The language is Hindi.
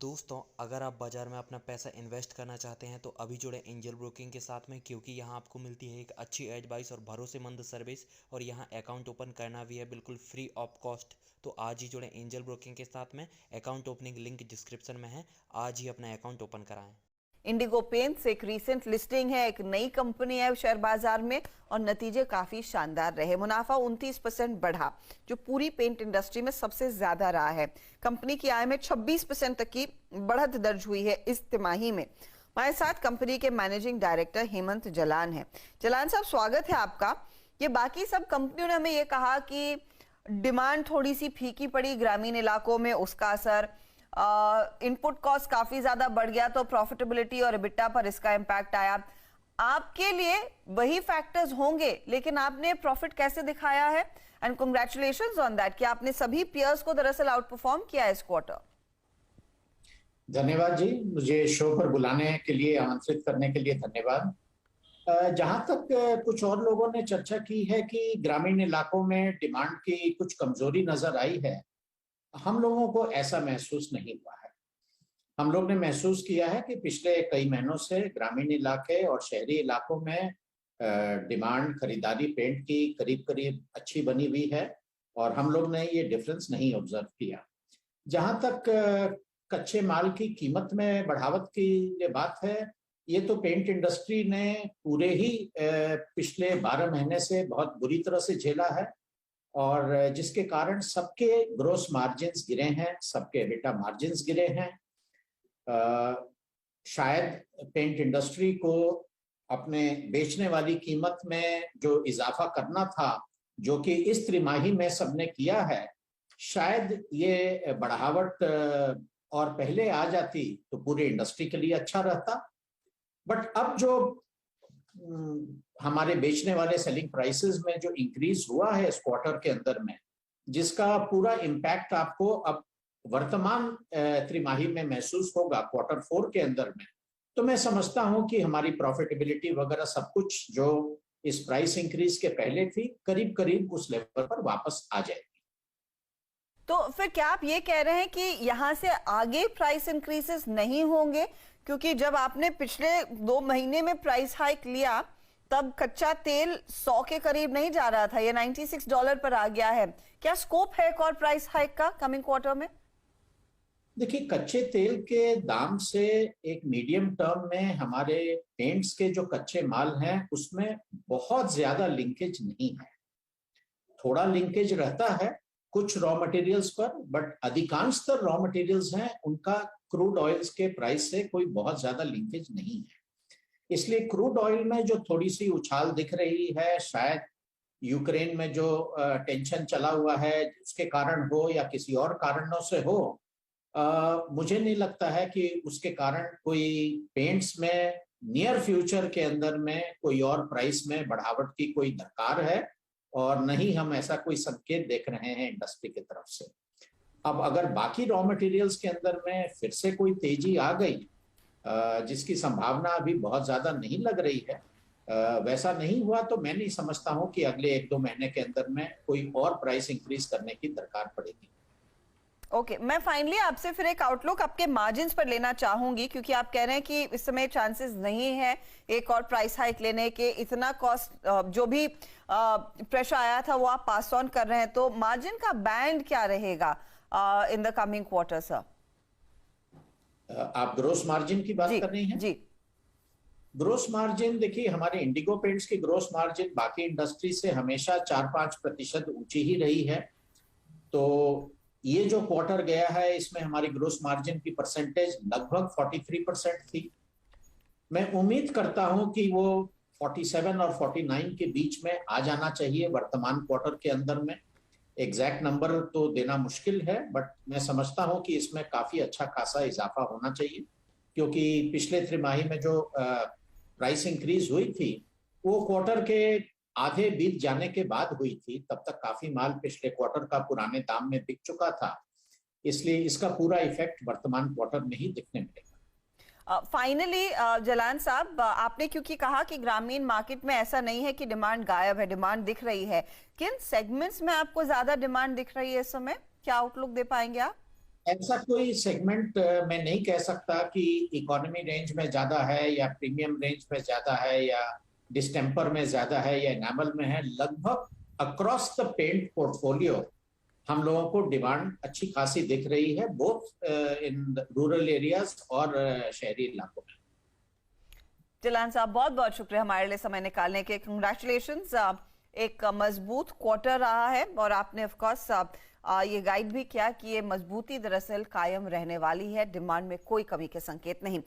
दोस्तों, अगर आप बाज़ार में अपना पैसा इन्वेस्ट करना चाहते हैं तो अभी जुड़े एंजल ब्रोकिंग के साथ में, क्योंकि यहाँ आपको मिलती है एक अच्छी एडवाइस और भरोसेमंद सर्विस, और यहाँ अकाउंट ओपन करना भी है बिल्कुल फ्री ऑफ कॉस्ट। तो आज ही जुड़े एंजल ब्रोकिंग के साथ में। अकाउंट ओपनिंग लिंक डिस्क्रिप्शन में है। आज ही अपना अकाउंट ओपन कराएं। इंडिगो पेंट्स एक रीसेंट लिस्टिंग है, एक नई कंपनी है शेयर बाजार में और नतीजे काफी शानदार रहे। मुनाफा 29% बढ़ा, जो पूरी पेंट इंडस्ट्री में सबसे ज्यादा रहा है। कंपनी की आय में 26% तक की बढ़त दर्ज हुई है इस तिमाही में। हमारे साथ कंपनी के मैनेजिंग डायरेक्टर हेमंत जलान है। जलान साहब, स्वागत है आपका। ये बाकी सब कंपनियों ने हमें ये कहा कि डिमांड थोड़ी सी फीकी पड़ी ग्रामीण इलाकों में, उसका असर, इनपुट कॉस्ट काफी ज्यादा बढ़ गया तो प्रॉफिटेबिलिटी और EBITDA पर इसका इम्पैक्ट आया। आपके लिए वही फैक्टर्स होंगे, लेकिन आपने प्रॉफिट कैसे दिखाया है, एंड कांग्रेचुलेशंस ऑन दैट कि आपने सभी पियर्स को दरअसल आउट परफॉर्म किया इस क्वार्टर। धन्यवाद जी, मुझे शो पर बुलाने के लिए, आमंत्रित करने के लिए धन्यवाद। जहां तक कुछ और लोगों ने चर्चा की है कि ग्रामीण इलाकों में डिमांड की कुछ कमजोरी नजर आई है, हम लोगों को ऐसा महसूस नहीं हुआ है। हम लोग ने महसूस किया है कि पिछले कई महीनों से ग्रामीण इलाके और शहरी इलाकों में डिमांड, खरीदारी पेंट की करीब करीब अच्छी बनी हुई है, और हम लोग ने ये डिफरेंस नहीं ऑब्जर्व किया। जहां तक कच्चे माल की कीमत में बढ़ावट की ये बात है, ये तो पेंट इंडस्ट्री ने पूरे ही पिछले 12 महीने से बहुत बुरी तरह से झेला है, और जिसके कारण सबके ग्रोस मार्जिन्स गिरे हैं, सबके EBITDA मार्जिन्स गिरे हैं। शायद पेंट इंडस्ट्री को अपने बेचने वाली कीमत में जो इजाफा करना था, जो कि इस तिमाही में सबने किया है, शायद ये बढ़ावट और पहले आ जाती तो पूरे इंडस्ट्री के लिए अच्छा रहता। बट अब जो हमारे बेचने वाले सेलिंग प्राइसेस में जो इंक्रीज हुआ है इस क्वार्टर के अंदर में, जिसका पूरा इम्पैक्ट आपको अब वर्तमान त्रिमाही में महसूस होगा Q4 के अंदर में, तो मैं समझता हूं कि हमारी प्रॉफिटेबिलिटी वगैरह सब कुछ जो इस प्राइस इंक्रीज के पहले थी, करीब करीब उस लेवल पर वापस आ जाएगी। तो फिर क्या आप ये कह रहे हैं कि यहां से आगे प्राइस इंक्रीजेस नहीं होंगे? क्योंकि जब आपने पिछले 2 महीने में प्राइस हाइक लिया, तब कच्चा तेल 100 के करीब नहीं जा रहा था, ये $96 पर आ गया है। क्या स्कोप है एक और प्राइस हाइक का कमिंग क्वार्टर में? देखिए, कच्चे तेल के दाम से एक मीडियम टर्म में हमारे पेंट्स के जो कच्चे माल हैं उसमें बहुत ज्यादा लिंकेज नहीं है। थोड़ा लिंकेज रहता है कुछ रॉ मटेरियल्स पर, बट अधिकांशतर रॉ मटेरियल्स हैं उनका क्रूड ऑयल्स के प्राइस से कोई बहुत ज्यादा लिंकेज नहीं है। इसलिए क्रूड ऑयल में जो थोड़ी सी उछाल दिख रही है, शायद यूक्रेन में जो टेंशन चला हुआ है उसके कारण हो या किसी और कारणों से हो, मुझे नहीं लगता है कि उसके कारण कोई पेंट्स में नियर फ्यूचर के अंदर में कोई और प्राइस में बढ़ावट की कोई दरकार है, और नहीं हम ऐसा कोई संकेत देख रहे हैं इंडस्ट्री की तरफ से। अब अगर बाकी रॉ मटेरियल्स के अंदर में फिर से कोई तेजी आ गई, जिसकी संभावना अभी बहुत ज्यादा नहीं लग रही है, वैसा नहीं हुआ तो मैं नहीं समझता हूं कि अगले 1-2 महीने के अंदर में कोई और प्राइस इंक्रीज करने की दरकार पड़ेगी। ओके, मैं फाइनली आपसे फिर एक आउटलुक आपके मार्जिन्स पर लेना चाहूंगी, क्योंकि आप कह रहे हैं कि इस समय चांसेस नहीं है एक और प्राइस हाइक लेने के। इतना कॉस्ट जो भी प्रेशर आया था वो आप पास ऑन कर रहे हैं, तो मार्जिन का बैंड क्या रहेगा in the coming quarter sir? आप ग्रोस मार्जिन की बात कर रही हैं? जी। ग्रोस मार्जिन देखिए, हमारे इंडिगो पेंट्स की ग्रोस मार्जिन बाकी इंडस्ट्री से हमेशा 4-5% ऊंची ही रही है। तो ये जो क्वार्टर गया है इसमें हमारी ग्रोस मार्जिन की परसेंटेज लगभग 43% थी। मैं उम्मीद करता हूं कि वो 47 और 49 के बीच में आ जाना चाहिए वर्तमान क्वार्टर के अंदर में। एग्जैक्ट नंबर तो देना मुश्किल है, बट मैं समझता हूं कि इसमें काफी अच्छा खासा इजाफा होना चाहिए, क्योंकि पिछले त्रिमाही में जो प्राइस इंक्रीज हुई थी वो क्वार्टर के आधे बीत जाने के बाद हुई थी। तब तक काफी माल पिछले क्वार्टर का पुराने दाम में बिक चुका था, इसलिए इसका पूरा इफेक्ट वर्तमान क्वार्टर में ही दिखने मिलेगा। फाइनली जलान साहब, आपने क्योंकि कहा कि ग्रामीण मार्केट में ऐसा नहीं है कि डिमांड गायब है, डिमांड दिख रही है। किन सेगमेंट्स में आपको ज्यादा डिमांड दिख रही है इस समय? क्या आउटलुक दे पाएंगे आप? ऐसा कोई सेगमेंट मैं नहीं कह सकता कि इकोनॉमी रेंज में ज्यादा है या प्रीमियम रेंज में ज्यादा है या डिस्टेम्पर में ज्यादा है या एनामल में है। लगभग अक्रॉस द पेंट पोर्टफोलियो हम लोगों को डिमांड अच्छी खासी दिख रही है, बोथ इन रूरल एरियाज और शहरी इलाकों में। जिलान साहब, बहुत बहुत शुक्रिया हमारे लिए समय निकालने के। कंग्रेचुलेशंस, एक मजबूत क्वार्टर रहा है और आपने ऑफ कोर्स ये गाइड भी किया कि ये मजबूती दरअसल कायम रहने वाली है, डिमांड में कोई कमी के संकेत नहीं।